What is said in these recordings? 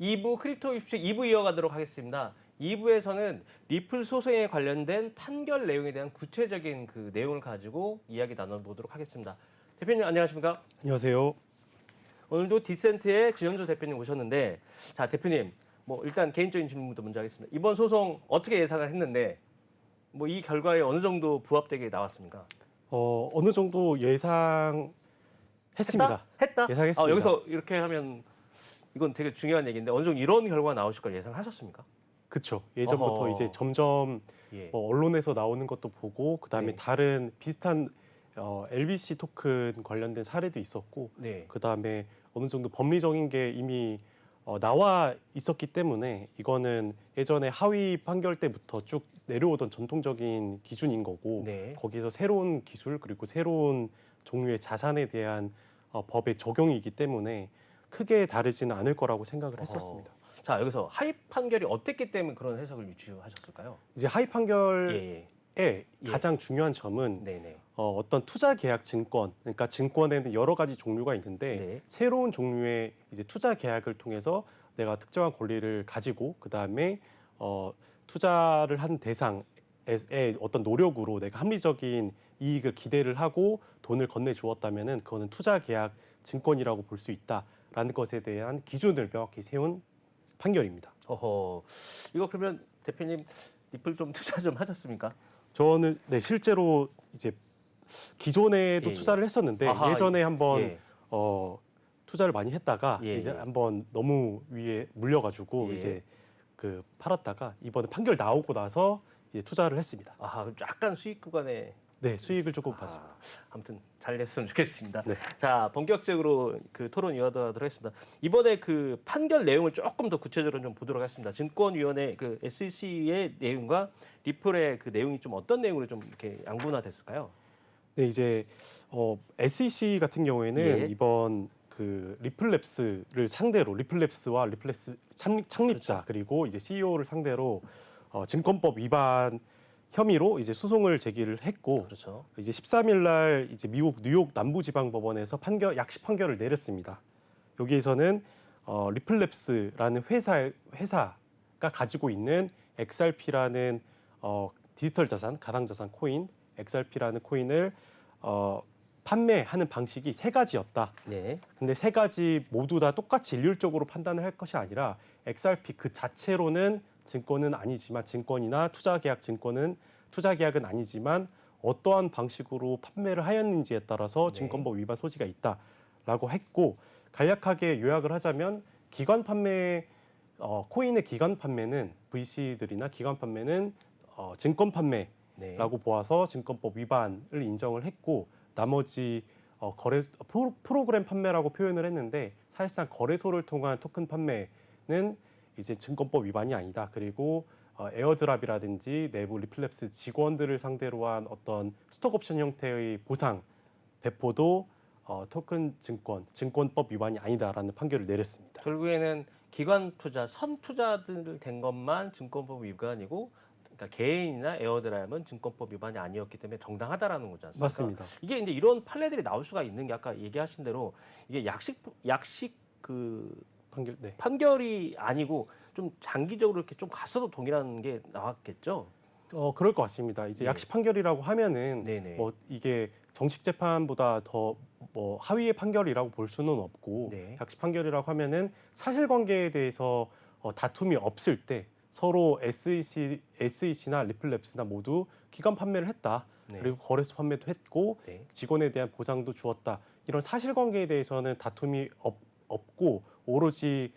2부 크립토 입식 2부 이어가도록 하겠습니다. 2부에서는 리플 소송에 관련된 판결 내용에 대한 구체적인 그 내용을 가지고 이야기 나눠보도록 하겠습니다. 대표님 안녕하십니까? 안녕하세요. 오늘도 디센트의 진현주 대표님 오셨는데, 자 대표님 뭐 일단 개인적인 질문부터 먼저 하겠습니다. 이번 소송 어떻게 예상을 했는데 뭐 이 결과에 어느 정도 부합되게 나왔습니까? 어느 정도 예상했습니다. 했다? 예상했습니다. 여기서 이렇게 하면 이건 되게 중요한 얘기인데 어느 정도 이런 결과가 나오실 걸 예상하셨습니까? 그쵸. 예전부터 어허. 이제 점점 예. 언론에서 나오는 것도 보고 그다음에 네. 다른 비슷한 LBC 토큰 관련된 사례도 있었고 네. 그다음에 어느 정도 법리적인 게 이미 나와 있었기 때문에 이거는 예전에 하위 판결 때부터 쭉 내려오던 전통적인 기준인 거고 네. 거기서 새로운 기술 그리고 새로운 종류의 자산에 대한 법의 적용이기 때문에 크게 다르지는 않을 거라고 생각을 했었습니다. 자 여기서 하위 판결이 어땠기 때문에 그런 해석을 유추하셨을까요? 이제 하위 판결의 예. 가장 중요한 점은 네네. 어떤 투자 계약 증권, 그러니까 증권에는 여러 가지 종류가 있는데 네. 새로운 종류의 이제 투자 계약을 통해서 내가 특정한 권리를 가지고 그 다음에 투자를 한 대상의 어떤 노력으로 내가 합리적인 이익을 기대를 하고 돈을 건네 주었다면은 그거는 투자 계약 증권이라고 볼 수 있다라는 것에 대한 기준을 명확히 세운 판결입니다. 어허. 이거 그러면 대표님 리플 좀 투자 좀 하셨습니까? 저는 실제로 이제 기존에도 예. 투자를 했었는데 아하, 예전에 한번 예. 투자를 많이 했다가 예, 이제 예. 한번 너무 위에 물려가지고 예. 이제 그 팔았다가 이번에 판결 나오고 나서 이제 투자를 했습니다. 아하, 약간 수익 구간에 네, 수익을 조금 봤습니다. 아무튼 잘 됐으면 좋겠습니다. 네. 자, 본격적으로 그 토론 이어가도록 하겠습니다. 이번에 그 판결 내용을 조금 더 구체적으로 좀 보도록 하겠습니다. 증권위원회 그 SEC의 내용과 리플의 그 내용이 좀 어떤 내용으로 좀 이렇게 양분화됐을까요? 네, 이제 SEC 같은 경우에는 예. 이번 그 리플랩스를 상대로 리플랩스와 리플랩스 창립자 그렇죠. 그리고 이제 CEO를 상대로 증권법 위반 혐의로 이제 소송을 제기를 했고 그렇죠. 이제 13일 날 이제 미국 뉴욕 남부지방법원에서 약식 판결을 내렸습니다. 여기에서는 리플랩스라는 회사가 가지고 있는 XRP라는 디지털 자산, 가상 자산 코인 XRP라는 코인을 판매하는 방식이 세 가지였다. 네. 근데 세 가지 모두 다 똑같이 일률적으로 판단을 할 것이 아니라 XRP 그 자체로는 증권은 아니지만 증권이나 투자 계약은 아니지만 어떠한 방식으로 판매를 하였는지에 따라서 네. 증권법 위반 소지가 있다라고 했고 간략하게 요약을 하자면 기관 판매 코인의 기관 판매는 VC들이나 기관 판매는 증권 판매라고 네. 보아서 증권법 위반을 인정을 했고 나머지 프로그램 판매라고 표현을 했는데 사실상 거래소를 통한 토큰 판매는 이제 증권법 위반이 아니다. 그리고 에어드랍이라든지 내부 리플랩스 직원들을 상대로 한 어떤 스톡옵션 형태의 보상 배포도 토큰 증권법 위반이 아니다라는 판결을 내렸습니다. 결국에는 기관 투자, 선 투자들 된 것만 증권법 위반이고, 그러니까 개인이나 에어드랍은 증권법 위반이 아니었기 때문에 정당하다라는 거지 않습니까? 맞습니다. 이게 이제 이런 판례들이 나올 수가 있는 게 아까 얘기하신 대로 이게 약식 그 판결 네. 판결이 아니고 좀 장기적으로 이렇게 좀 갔어도 동일한 게 나왔겠죠. 그럴 것 같습니다. 이제 네. 약식 판결이라고 하면은 네네. 뭐 이게 정식 재판보다 더 뭐 하위의 판결이라고 볼 수는 없고 네. 약식 판결이라고 하면은 사실관계에 대해서 다툼이 없을 때 서로 SEC나 리플랩스나 모두 기관 판매를 했다. 네. 그리고 거래소 판매도 했고 네. 직원에 대한 보상도 주었다. 이런 사실관계에 대해서는 다툼이 없고 오로지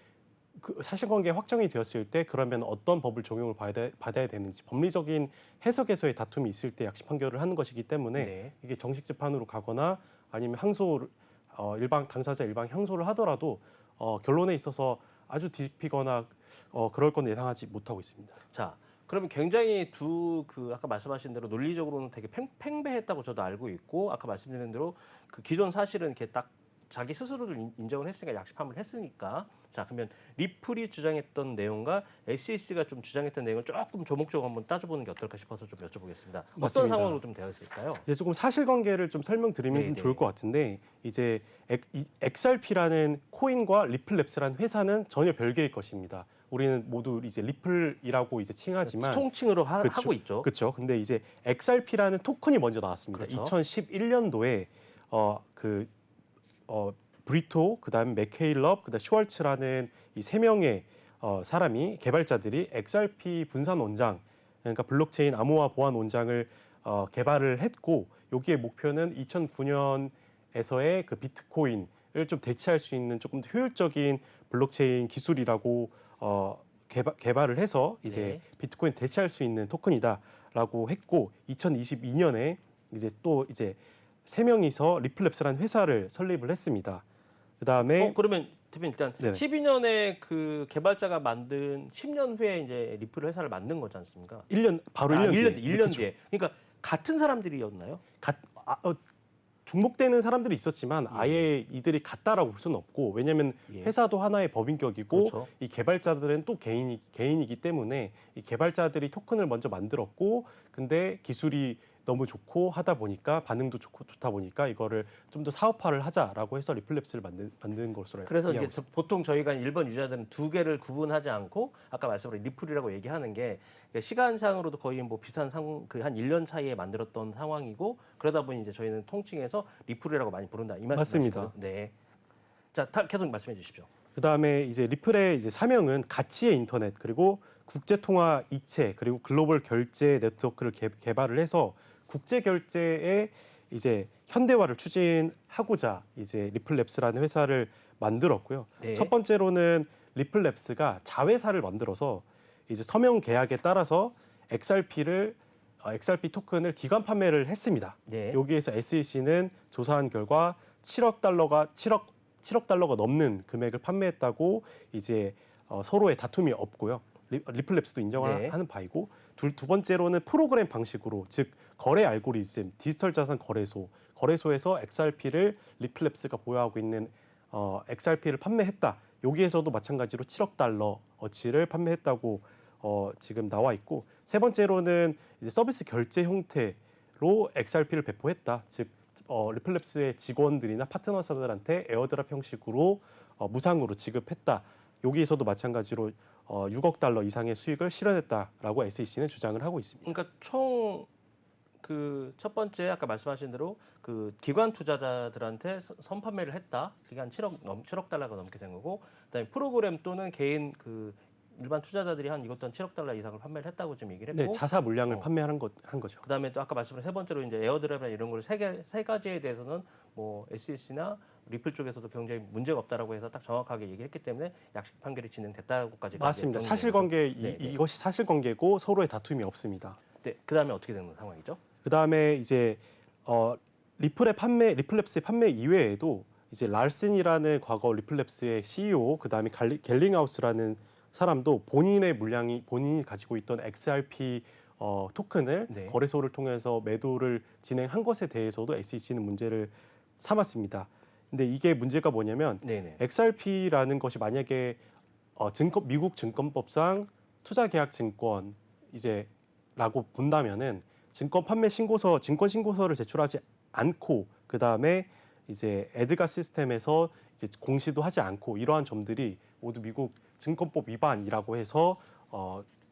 그 사실관계 확정이 되었을 때 그러면 어떤 법을 적용을 받아야 되는지 법리적인 해석에서의 다툼이 있을 때 약식 판결을 하는 것이기 때문에 네. 이게 정식 재판으로 가거나 아니면 항소를 당사자 일방 항소를 하더라도 결론에 있어서 아주 뒤집히거나 그럴 건 예상하지 못하고 있습니다. 자, 그러면 굉장히 그 아까 말씀하신 대로 논리적으로는 되게 팽배했다고 저도 알고 있고, 아까 말씀드린 대로 그 기존 사실은 이렇게 딱 자기 스스로를 인정을 했으니까 약식 판매를 했으니까 자 그러면 리플이 주장했던 내용과 SEC가 좀 주장했던 내용을 조금 조목조목 한번 따져보는 게 어떨까 싶어서 좀 여쭤보겠습니다. 어떤 맞습니다. 상황으로 좀 되어 있을까요? 이제 조금 사실관계를 좀 설명드리면 네, 좀 네. 좋을 것 같은데 이제 XRP라는 코인과 리플랩스라는 회사는 전혀 별개의 것입니다. 우리는 모두 이제 리플이라고 이제 칭하지만 통칭으로 그쵸, 하고 있죠. 그렇죠. 근데 이제 XRP라는 토큰이 먼저 나왔습니다. 그렇죠. 2011년도에 브리토, 그다음에 맥케일럽, 그다음 슈왈츠라는 이 세 명의 사람이 개발자들이 XRP 분산 원장, 그러니까 블록체인 암호화 보안 원장을 개발을 했고 여기에 목표는 2009년에서의 그 비트코인을 좀 대체할 수 있는 조금 더 효율적인 블록체인 기술이라고 개발을 해서 이제 네. 비트코인 대체할 수 있는 토큰이다라고 했고 2022년에 이제 또 이제 세 명이서 리플랩스라는 회사를 설립을 했습니다. 그다음에 그러면 대표님 일단 네네. 12년에 그 개발자가 만든 10년 후에 이제 리플 회사를 만든 거지 않습니까? 1년 바로 1년 뒤에 1년 그쵸. 뒤에. 그러니까 같은 사람들이었나요? 중복되는 사람들이 있었지만 예. 아예 이들이 같다라고 볼 수는 없고 왜냐하면 예. 회사도 하나의 법인격이고 그렇죠. 이 개발자들은 또 개인이기 때문에 이 개발자들이 토큰을 먼저 만들었고 근데 기술이 너무 좋고 하다 보니까 반응도 좋다 보니까 이거를 좀 더 사업화를 하자라고 해서 리플랩스를 만든 것으로 그래서 이해하고 이제 보통 저희가 일반 유저들은 두 개를 구분하지 않고 아까 말씀드린 리플이라고 얘기하는 게 시간상으로도 거의 뭐 비슷한 한 1년 차이에 만들었던 상황이고 그러다 보니 이제 저희는 통칭해서 리플이라고 많이 부른다 이 말씀이시죠? 맞습니다. 네. 자, 계속 말씀해 주십시오. 그다음에 이제 리플의 이제 사명은 가치의 인터넷 그리고 국제 통화 이체 그리고 글로벌 결제 네트워크를 개발을 해서 국제 결제의 이제 현대화를 추진하고자 이제 리플랩스라는 회사를 만들었고요. 네. 첫 번째로는 리플랩스가 자회사를 만들어서 이제 서명 계약에 따라서 XRP 토큰을 기관 판매를 했습니다. 네. 여기에서 SEC는 조사한 결과 7억 달러가 넘는 금액을 판매했다고 이제 서로의 다툼이 없고요. 리플랩스도 인정을 네. 하는 바이고 두 번째로는 프로그램 방식으로 즉 거래 알고리즘, 디지털 자산 거래소에서 XRP를 리플랩스가 보유하고 있는 XRP를 판매했다. 여기에서도 마찬가지로 7억 달러 어치를 판매했다고 지금 나와 있고 세 번째로는 이제 서비스 결제 형태로 XRP를 배포했다. 즉 리플랩스의 직원들이나 파트너사들한테 에어드랍 형식으로 무상으로 지급했다. 여기에서도 마찬가지로 6억 달러 이상의 수익을 실현했다라고 SEC는 주장을 하고 있습니다. 그러니까 총 그 첫 번째 아까 말씀하신 대로 그 기관 투자자들한테 선판매를 했다. 그게 한 7억 달러가 넘게 된 거고 그다음에 프로그램 또는 개인 그 일반 투자자들이 한 이것도 한 7억 달러 이상을 판매를 했다고 지금 얘기를 했고 네, 자사 물량을 어. 판매한 거죠. 그다음에 또 아까 말씀드린 세 번째로 이제 에어드랍이나 이런 걸 세 가지에 대해서는 뭐 SEC나 리플 쪽에서도 굉장히 문제가 없다라고 해서 딱 정확하게 얘기했기 때문에 약식 판결이 진행됐다고까지 맞습니다. 정리된 사실관계 거죠. 네, 네. 이것이 사실관계고 서로의 다툼이 없습니다. 네, 그다음에 어떻게 되는 상황이죠? 그다음에 이제 리플랩스의 판매 이외에도 이제 랄슨이라는 과거 리플랩스의 CEO 그다음에 갤링하우스라는 사람도 본인이 가지고 있던 XRP 토큰을 네. 거래소를 통해서 매도를 진행한 것에 대해서도 SEC는 문제를 삼았습니다. 근데 이게 문제가 뭐냐면 네네. XRP라는 것이 만약에 미국 증권법상 투자계약증권 이제라고 본다면은 증권 신고서를 제출하지 않고 그 다음에 이제 에드가 시스템에서 이제 공시도 하지 않고 이러한 점들이 모두 미국 증권법 위반이라고 해서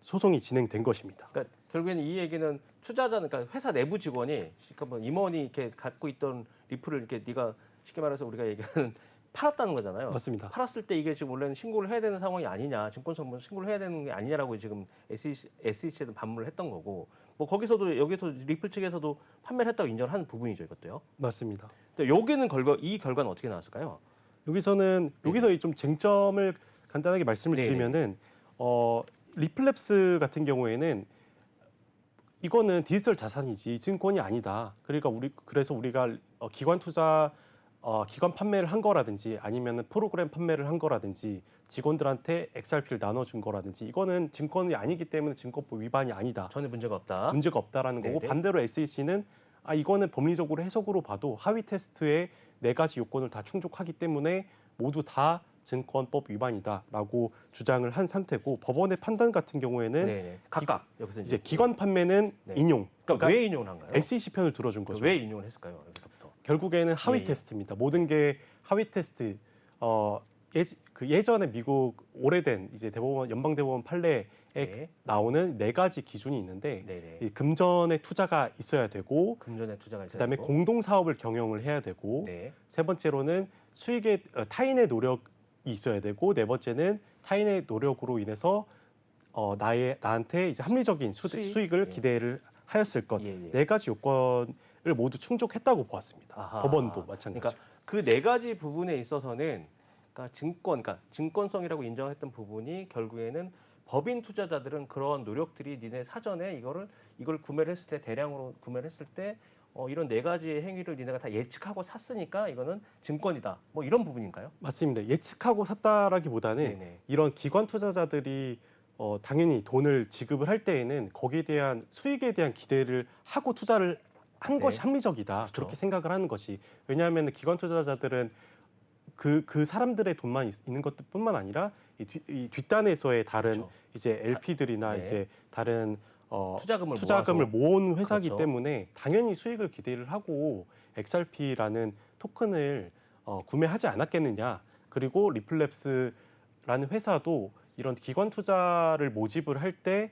소송이 진행된 것입니다. 그러니까 결국에는 이 얘기는 투자자는 그러니까 회사 내부 직원이 그러니까 뭐 임원이 이렇게 갖고 있던 리플을 이렇게 네가 쉽게 말해서 우리가 얘기하는 팔았다는 거잖아요. 맞습니다. 팔았을 때 이게 지금 원래는 신고를 해야 되는 상황이 아니냐, 증권성분 신고를 해야 되는 게 아니냐라고 지금 SEC에도 반문을 했던 거고, 뭐 거기서도 여기서 리플 측에서도 판매를 했다고 인정을 하는 부분이죠, 이것도요. 맞습니다. 근데 여기는 이 결과는 어떻게 나왔을까요? 여기서 좀 쟁점을 간단하게 말씀을 네네. 드리면은 리플랩스 같은 경우에는 이거는 디지털 자산이지 증권이 아니다. 그러니까 그래서 우리가 기관 판매를 한 거라든지 아니면은 프로그램 판매를 한 거라든지 직원들한테 XRP를 나눠준 거라든지 이거는 증권이 아니기 때문에 증권법 위반이 아니다. 전혀 문제가 없다. 문제가 없다라는 거고 네네. 반대로 SEC는 이거는 법리적으로 해석으로 봐도 하위 테스트에 네 가지 요건을 다 충족하기 때문에 모두 다 증권법 위반이다라고 주장을 한 상태고 법원의 판단 같은 경우에는 네네. 각각 여기서 이제 기관 판매는 네. 인용. 그러니까 왜 인용을 한가요? SEC 편을 들어준 거죠. 왜 인용을 했을까요? 여기서부터. 결국에는 하위 예, 예. 테스트입니다. 모든 게 하위 테스트. 예전에 미국 오래된 이제 대법원 연방 대법원 판례에 네. 나오는 네 가지 기준이 있는데 네네. 이 금전의 투자가 있어야 되고 금전에 투자가 있어야 그다음에 되고. 공동 사업을 경영을 해야 되고 네. 세 번째로는 수익의 타인의 노력이 있어야 되고 네 번째는 타인의 노력으로 인해서 나한테 이제 합리적인 수익을 예. 기대를 하였을 것. 예, 예. 네 가지 요건을 모두 충족했다고 보았습니다. 아하. 법원도 마찬가지. 그러니까 그 네 가지 부분에 있어서는 그러니까 증권성이라고 인정했던 부분이 결국에는 법인 투자자들은 그런 노력들이 니네 사전에 이걸 구매를 했을 때 대량으로 구매를 했을 때 이런 네 가지의 행위를 니네가 다 예측하고 샀으니까 이거는 증권이다. 뭐 이런 부분인가요? 맞습니다. 예측하고 샀다라기보다는 네네. 이런 기관 투자자들이 당연히 돈을 지급을 할 때에는 거기에 대한 수익에 대한 기대를 하고 투자를 한 네. 것이 합리적이다. 그렇죠. 그렇게 생각을 하는 것이. 왜냐하면 기관 투자자들은 그 사람들의 돈만 있는 것뿐만 아니라 이 뒷단에서의 다른 그렇죠. 이제 LP들이나 네. 이제 다른 투자금을 모은 회사이기 그렇죠. 때문에 당연히 수익을 기대를 하고 XRP라는 토큰을 구매하지 않았겠느냐. 그리고 리플랩스라는 회사도 이런 기관 투자를 모집을 할 때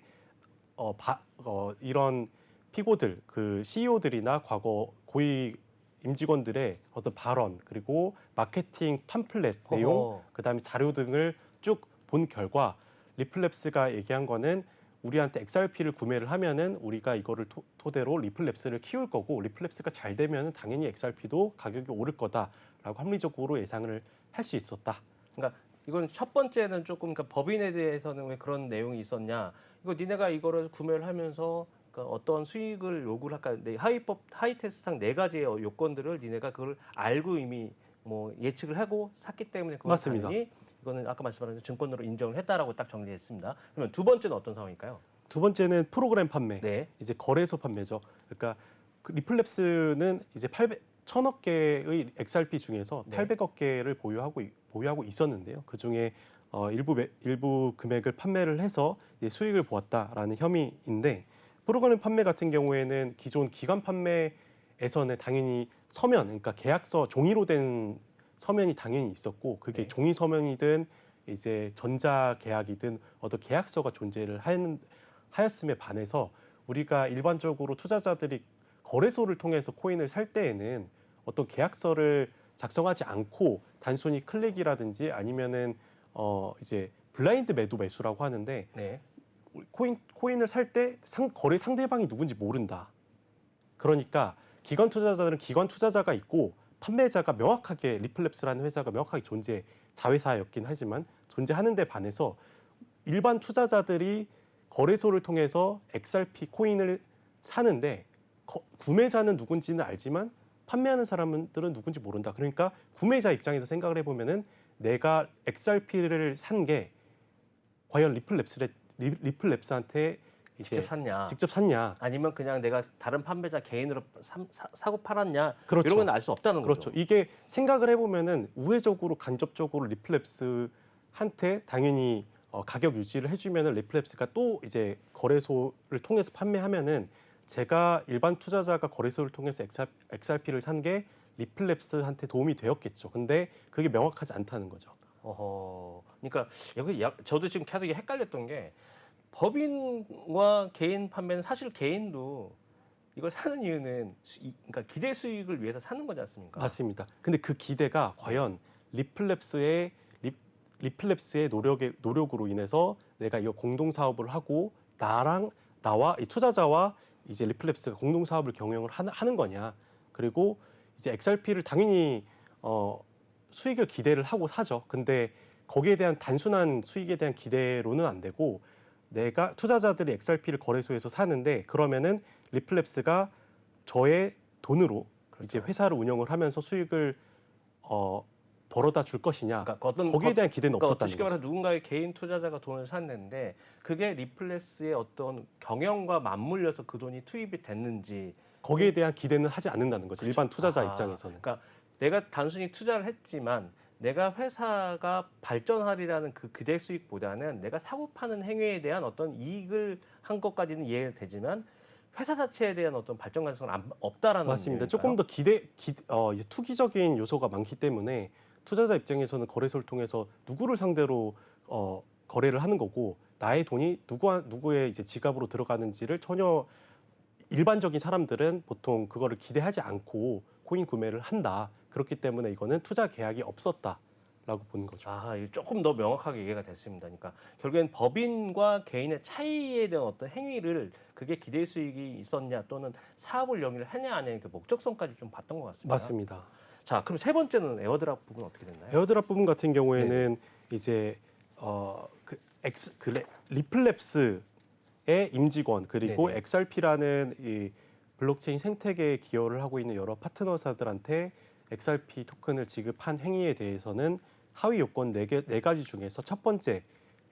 이런 피고들, 그 CEO들이나 과거 고위 임직원들의 어떤 발언 그리고 마케팅 팜플렛 내용, 허허. 그다음에 자료 등을 쭉 본 결과 리플랩스가 얘기한 거는 우리한테 XRP를 구매를 하면은 우리가 이거를 토대로 리플랩스를 키울 거고 리플랩스가 잘 되면은 당연히 XRP도 가격이 오를 거다라고 합리적으로 예상을 할 수 있었다. 그러니까 이건 첫 번째는 조금 그러니까 법인에 대해서는 왜 그런 내용이 있었냐? 이거 니네가 이거를 구매를 하면서 그러니까 어떤 수익을 요구를 할까? 하위 테스트상 네 가지의 요건들을 니네가 그걸 알고 이미 뭐 예측을 하고 샀기 때문에 그건 맞습니다. 당연히 이거는 아까 말씀하신 증권으로 인정을 했다라고 딱 정리했습니다. 그러면 두 번째는 어떤 상황일까요? 두 번째는 프로그램 판매. 네. 이제 거래소 판매죠. 그러니까 그 리플랩스는 이제 1,000억 개의 XRP 중에서 네. 800억 개를 보유하고 있었는데요. 그 중에 일부 금액을 판매를 해서 이제 수익을 보았다라는 혐의인데 프로그램 판매 같은 경우에는 기존 기관 판매에서는 당연히 서면, 그러니까 계약서 종이로 된 서면이 당연히 있었고 그게 네. 종이 서면이든 이제 전자 계약이든 어떤 계약서가 존재를 하였음에 반해서 우리가 일반적으로 투자자들이 거래소를 통해서 코인을 살 때에는 어떤 계약서를 작성하지 않고 단순히 클릭이라든지 아니면은 이제 블라인드 매수라고 하는데 네. 코인을 살 때 거래 상대방이 누군지 모른다. 그러니까 기관 투자자들은 기관 투자자가 있고 판매자가 명확하게 리플랩스라는 회사가 명확하게 자회사였긴 하지만 존재하는 데 반해서 일반 투자자들이 거래소를 통해서 XRP 코인을 사는데 구매자는 누군지는 알지만 판매하는 사람들은 누군지 모른다. 그러니까 구매자 입장에서 생각을 해보면은 내가 XRP를 산 게 과연 리플랩스한테 이제 직접 샀냐? 샀냐? 아니면 그냥 내가 다른 판매자 개인으로 사고 팔았냐? 그렇죠. 이런 건 알 수 없다는 그렇죠. 거죠. 이게 생각을 해보면은 우회적으로 간접적으로 리플랩스한테 당연히 가격 유지를 해주면은 리플랩스가 또 이제 거래소를 통해서 판매하면은 제가 일반 투자자가 거래소를 통해서 XRP를 산 게 리플랩스한테 도움이 되었겠죠. 근데 그게 명확하지 않다는 거죠. 그러니까 여기 저도 지금 계속 이게 헷갈렸던 게 법인과 개인 판매는 사실 개인도 이걸 사는 이유는 그러니까 기대 수익을 위해서 사는 거지 않습니까? 맞습니다. 근데 그 기대가 과연 리플랩스의 노력으로 인해서 내가 이거 공동 사업을 하고 나와 이 투자자와 이제 리플랩스가 공동 사업을 경영을 하는 거냐. 그리고 이제 XRP를 당연히 수익을 기대를 하고 사죠. 근데 거기에 대한 단순한 수익에 대한 기대로는 안 되고 내가 투자자들이 XRP를 거래소에서 사는데 그러면은 리플랩스가 저의 돈으로 그렇죠. 이제 회사를 운영을 하면서 수익을 벌어다 줄 것이냐. 그러니까 거기에 대한 기대는 그러니까 없었다는 쉽게 거죠. 말해서 누군가의 개인 투자자가 돈을 샀는데 그게 리플레스의 어떤 경영과 맞물려서 그 돈이 투입이 됐는지 거기에 대한 기대는 하지 않는다는 거죠. 그렇죠. 일반 투자자 아하. 입장에서는. 그러니까 내가 단순히 투자를 했지만 내가 회사가 발전하리라는 그 기대 수익보다는 내가 사고 파는 행위에 대한 어떤 이익을 한 것까지는 이해가 되지만 회사 자체에 대한 어떤 발전 가능성은 없다라는 맞습니다. 의미일까요? 조금 더 이제 투기적인 요소가 많기 때문에 투자자 입장에서는 거래소를 통해서 누구를 상대로 거래를 하는 거고 나의 돈이 누구의 이제 지갑으로 들어가는지를 전혀 일반적인 사람들은 보통 그거를 기대하지 않고 코인 구매를 한다. 그렇기 때문에 이거는 투자 계약이 없었다라고 보는 거죠. 아, 이게 조금 더 명확하게 이해가 됐습니다. 그러니까 결국엔 법인과 개인의 차이에 대한 어떤 행위를 그게 기대 수익이 있었냐 또는 사업을 영위를 했냐 아니냐 그 목적성까지 좀 봤던 것 같습니다. 맞습니다. 자, 그럼 세 번째는 에어드랍 부분 어떻게 됐나요? 에어드랍 부분 같은 경우에는 이제 리플랩스의 임직원 그리고 네네. XRP라는 이 블록체인 생태계에 기여를 하고 있는 여러 파트너사들한테 XRP 토큰을 지급한 행위에 대해서는 하위 요건 네 가지 중에서 첫 번째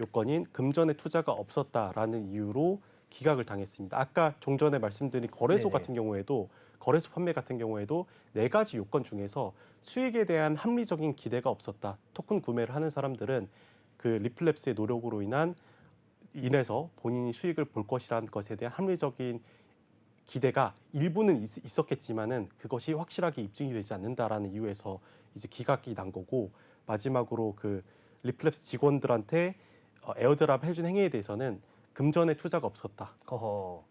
요건인 금전의 투자가 없었다라는 이유로 기각을 당했습니다. 아까 종전에 말씀드린 거래소 네네. 같은 경우에도 거래소 판매 같은 경우에도 네 가지 요건 중에서 수익에 대한 합리적인 기대가 없었다. 토큰 구매를 하는 사람들은 그 리플랩스의 노력으로 인해서 본인이 수익을 볼 것이라는 것에 대한 합리적인 기대가 일부는 있었겠지만은 그것이 확실하게 입증이 되지 않는다라는 이유에서 이제 기각이 난 거고 마지막으로 그 리플랩스 직원들한테 에어드랍 해준 행위에 대해서는 금전의 투자가 없었다. 허허.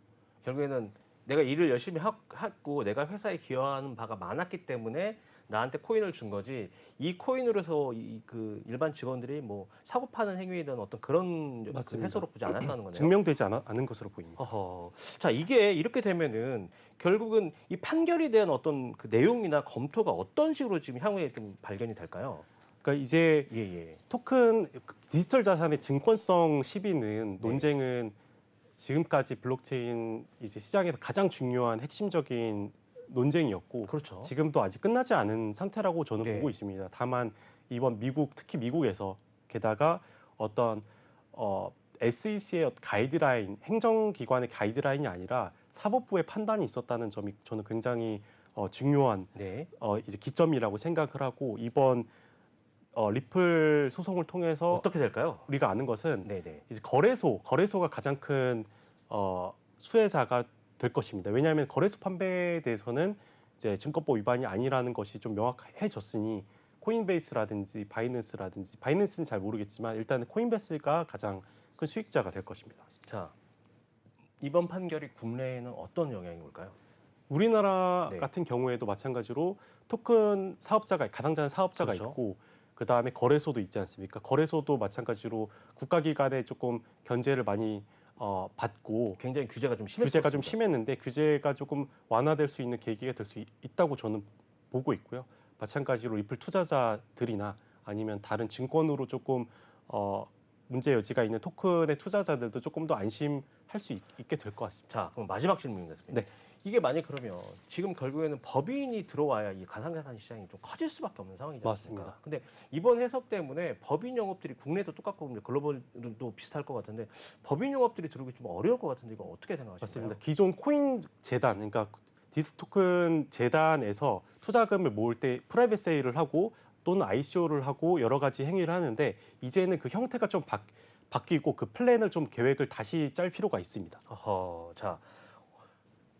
결국에는 내가 일을 열심히 했고 내가 회사에 기여하는 바가 많았기 때문에 나한테 코인을 준 거지 이 코인으로서 그 일반 직원들이 뭐 사고 파는 행위에 대한 어떤 그런 그 맞습니다. 해소로 보지 않았다는 거네요. 증명되지 않은 것으로 보입니다. 허허. 자, 이게 이렇게 되면은 결국은 이 판결에 대한 어떤 그 내용이나 검토가 어떤 식으로 지금 향후에 좀 발견이 될까요? 그러니까 이제 예, 예. 토큰 디지털 자산의 증권성 시비는 논쟁은 지금까지 블록체인 이제 시장에서 가장 중요한 핵심적인 논쟁이었고 그렇죠. 지금도 아직 끝나지 않은 상태라고 저는 네. 보고 있습니다. 다만 이번 특히 미국에서 게다가 어떤 SEC의 가이드라인, 행정기관의 가이드라인이 아니라 사법부의 판단이 있었다는 점이 저는 굉장히 중요한 네. 이제 기점이라고 생각을 하고 이번 리플 소송을 통해서 어떻게 될까요? 우리가 아는 것은 네, 네. 이제 거래소가 가장 큰 수혜자가 될 것입니다. 왜냐하면 거래소 판매에 대해서는 이제 증권법 위반이 아니라는 것이 좀 명확해졌으니 코인베이스라든지 바이낸스는 잘 모르겠지만 일단은 코인베이스가 가장 큰 수익자가 될 것입니다. 자, 이번 판결이 국내에는 어떤 영향이 올까요? 우리나라 네. 같은 경우에도 마찬가지로 토큰 사업자가 가장자는 사업자가 그렇죠. 있고 그 다음에 거래소도 있지 않습니까? 거래소도 마찬가지로 국가기관에 조금 견제를 많이 받고 굉장히 규제가 좀 규제가 좀 심했습니다. 심했는데 규제가 조금 완화될 수 있는 계기가 될 수 있다고 저는 보고 있고요. 마찬가지로 리플 투자자들이나 아니면 다른 증권으로 조금 문제 여지가 있는 토큰의 투자자들도 조금 더 안심할 수 있게 될 것 같습니다. 자, 그럼 마지막 질문입니다. 대표님. 네. 이게 만약 그러면 지금 결국에는 법인이 들어와야 이 가상자산 시장이 좀 커질 수밖에 없는 상황이지 않습니까? 맞습니다. 근데 이번 해석 때문에 법인 영업들이 국내도 똑같고 글로벌도 비슷할 것 같은데 법인 영업들이 들어오기 좀 어려울 것 같은데 이거 어떻게 생각하시나요? 맞습니다. 기존 코인 재단, 그러니까 디스토큰 재단에서 투자금을 모을 때 프라이빗 세일을 하고 또는 ICO를 하고 여러 가지 행위를 하는데 이제는 그 형태가 좀 바뀌고 그 플랜을 좀 계획을 다시 짤 필요가 있습니다. 어허, 자,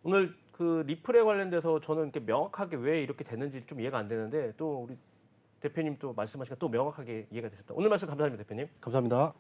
오늘 그 리플에 관련돼서 저는 이렇게 명확하게 왜 이렇게 됐는지 좀 이해가 안 되는데 또 우리 대표님 또 말씀하시니까 또 명확하게 이해가 됐습니다. 오늘 말씀 감사합니다, 대표님. 감사합니다.